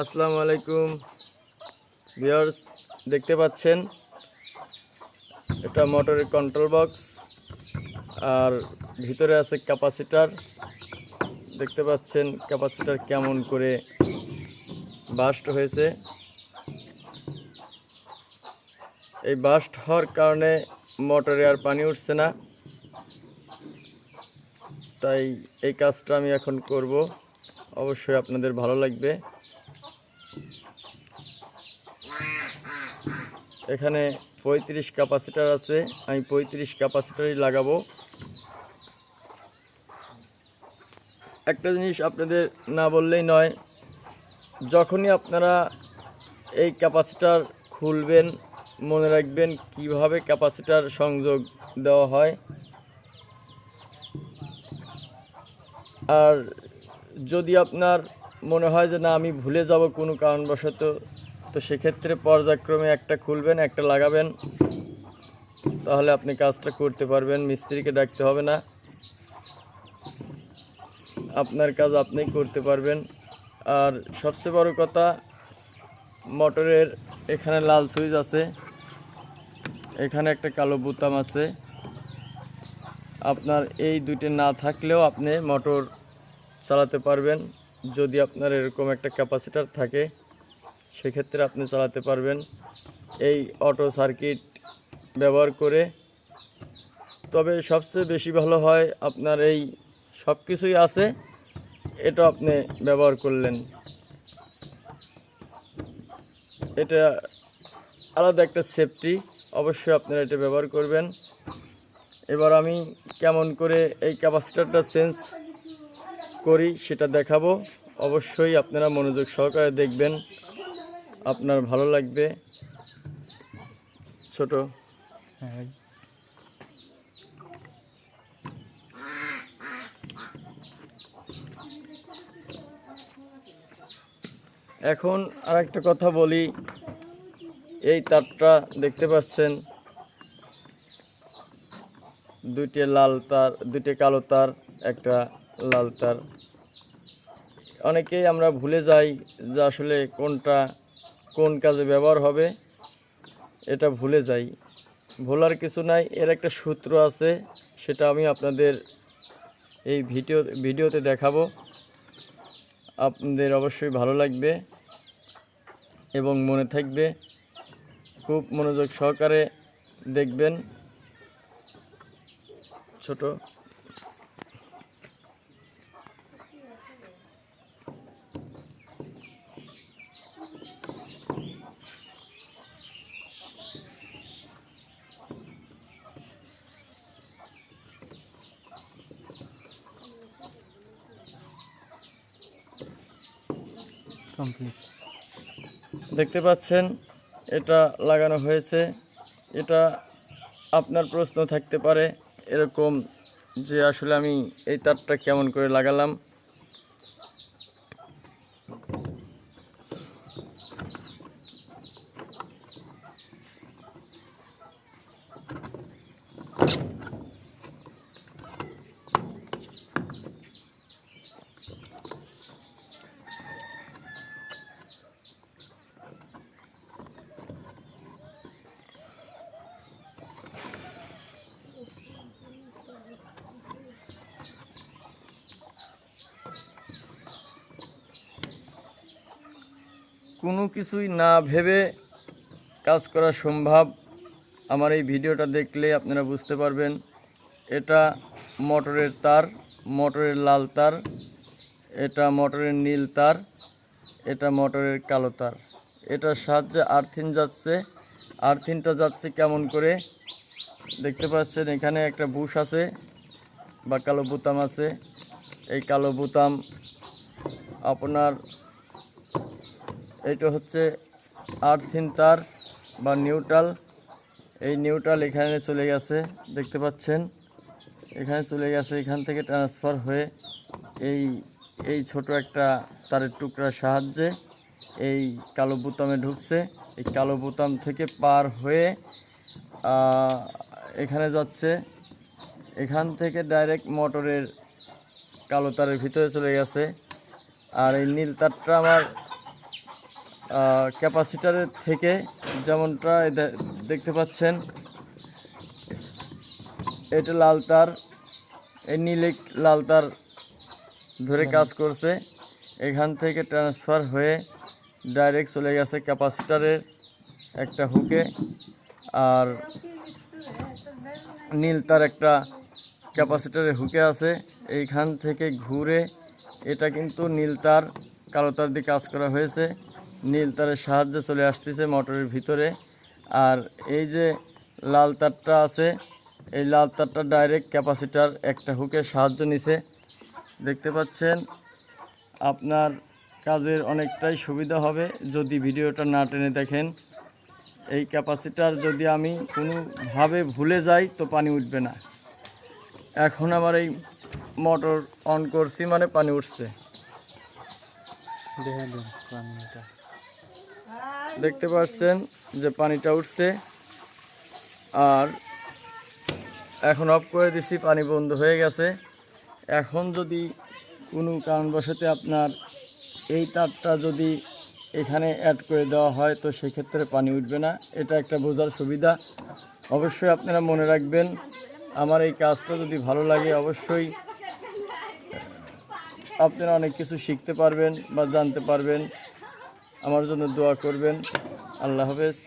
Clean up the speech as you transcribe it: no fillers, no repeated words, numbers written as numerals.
আসসালামু আলাইকুম ভিউয়ার্স, দেখতে পাচ্ছেন এটা মোটরের কন্ট্রোল বক্স আর ভিতরে আছে ক্যাপাসিটর। দেখতে পাচ্ছেন ক্যাপাসিটর কেমন করে বাস্ট হয়েছে। এই বাস্ট হওয়ার কারণে মোটরে আর পানি উঠছে না, তাই এই কাজটা আমি এখন করব। অবশ্যই আপনাদের ভালো লাগবে। এখানে 35 ক্যাপাসিটর আছে, আমি 35 ক্যাপাসিটরই লাগাবো। একটা জিনিস আপনাদের না বললেই নয়, যখনই আপনারা এই ক্যাপাসিটর খুলবেন মনে রাখবেন কিভাবে ক্যাপাসিটর সংযোগ দেওয়া হয়। আর যদি আপনার মনে হয় যে না আমি ভুলে যাব কোনো কারণবশত, তো সেক্ষেত্রে পর্যায়ক্রমে একটা খুলবেন একটা লাগাবেন, তাহলে আপনি কাজটা করতে পারবেন। মিস্ত্রিকে ডাকতে হবে না, আপনার কাজ আপনিই করতে পারবেন। আর সবচেয়ে বড় কথা, মোটরের এখানে লাল সুইচ আছে, এখানে একটা কালো বোতাম আছে। আপনার এই দুটি না থাকলেও আপনি মোটর চালাতে পারবেন। যদি আপনার এরকম একটা ক্যাপাসিটর থাকে সেক্ষেত্রে আপনি চালাতে পারবেন এই অটো সার্কিট ব্যবহার করে। তবে সবচেয়ে বেশি ভালো হয় আপনার এই সব কিছুই আছে, এটা আপনি ব্যবহার করলেন, এটা আলাদা একটা সেফটি। অবশ্যই আপনারা এটা ব্যবহার করবেন। এবার আমি কেমন করে এই ক্যাপাসিটরটা চেঞ্জ করি সেটা দেখাবো। অবশ্যই আপনারা মনোযোগ সহকারে দেখবেন, আপনার ভালো লাগবে। ছোট এখন আরেকটা কথা বলি, এই তারটা দেখতে পাচ্ছেন, দুইটি লাল তার, দুইটি কালো তার, একটা লাল তার। অনেকেই আমরা ভুলে যাই যে আসলে কোনটা কোন কাজে ব্যবহার হবে, এটা ভুলে যাই। ভোলার কিছু নাই, এর একটা সূত্র আছে, সেটা আমি আপনাদের এই ভিডিওতে দেখাবো। আপনাদের অবশ্যই ভালো লাগবে এবং মনে থাকবে। খুব মনোযোগ সহকারে দেখবেন। ছোট দেখতে পাচ্ছেন এটা লাগানো হয়েছে। এটা আপনার প্রশ্ন থাকতে পারে এরকম যে আসলে আমি এই তারটা কেমন করে লাগালাম। কোনো কিছুই না ভেবে কাজ করা সম্ভব। আমার এই ভিডিওটা দেখলে আপনারা বুঝতে পারবেন। এটা মোটরের তার, মোটরের লাল তার, এটা মোটরের নীল তার, এটা মোটরের কালো তার। এটার সাহায্যে আর্থিন যাচ্ছে। আর্থিনটা যাচ্ছে কেমন করে দেখতে পাচ্ছেন, এখানে একটা বুশ আছে বা কালো বোতাম আছে। এই কালো বোতাম আপনার, এটা হচ্ছে আর্থিন তার বা নিউট্রাল। এই নিউট্রাল এখানে চলে গেছে, দেখতে পাচ্ছেন এখানে চলে গেছে। এখান থেকে ট্রান্সফার হয়ে এই ছোট একটা তারের টুকরার সাহায্যে এই কালো বোতামে ঢুকছে। এই কালো বোতাম থেকে পার হয়ে এখানে যাচ্ছে। এখান থেকে ডাইরেক্ট মোটরের কালো তারের ভিতরে চলে গেছে। আর এই নীল তারটা আমার ক্যাপাসিটারের থেকে, যেমনটা দেখতে পাচ্ছেন এটা লাল তার, এই নীল লাল তার ধরে কাজ করছে। এখান থেকে ট্রান্সফার হয়ে ডাইরেক্ট চলে গেছে ক্যাপাসিটারের একটা হুকে, আর নীল তার একটা ক্যাপাসিটারের হুকে আছে। এইখান থেকে ঘুরে এটা কিন্তু নীল তার কালো তার দিয়ে কাজ করা হয়েছে, নীল তারের সাহায্যে চলে আসতেছে মোটরের ভিতরে। আর এই যে লাল তারটা আছে, এই লাল তারটা ডাইরেক্ট ক্যাপাসিটার একটা হুকের সাহায্য নিছে। দেখতে পাচ্ছেন, আপনার কাজের অনেকটাই সুবিধা হবে যদি ভিডিওটা না টেনে দেখেন। এই ক্যাপাসিটার যদি আমি কোনোভাবে ভুলে যাই তো পানি উঠবে না। এখন আমার এই মোটর অন করছি মানে পানি উঠছে, দেখতে পাচ্ছেন যে পানিটা উঠছে। আর এখন অফ করে দিছি, পানি বন্ধ হয়ে গেছে। এখন যদি কোনো কারণবশতে আপনার এই তারটা যদি এখানে অ্যাড করে দেওয়া হয় তো সেক্ষেত্রে পানি উঠবে না। এটা একটা বোঝার সুবিধা। অবশ্যই আপনারা মনে রাখবেন, আমার এই কাজটা যদি ভালো লাগে অবশ্যই আপনারা অনেক কিছু শিখতে পারবেন বা জানতে পারবেন। আমার জন্য দোয়া করবেন। আল্লাহ হাফেজ।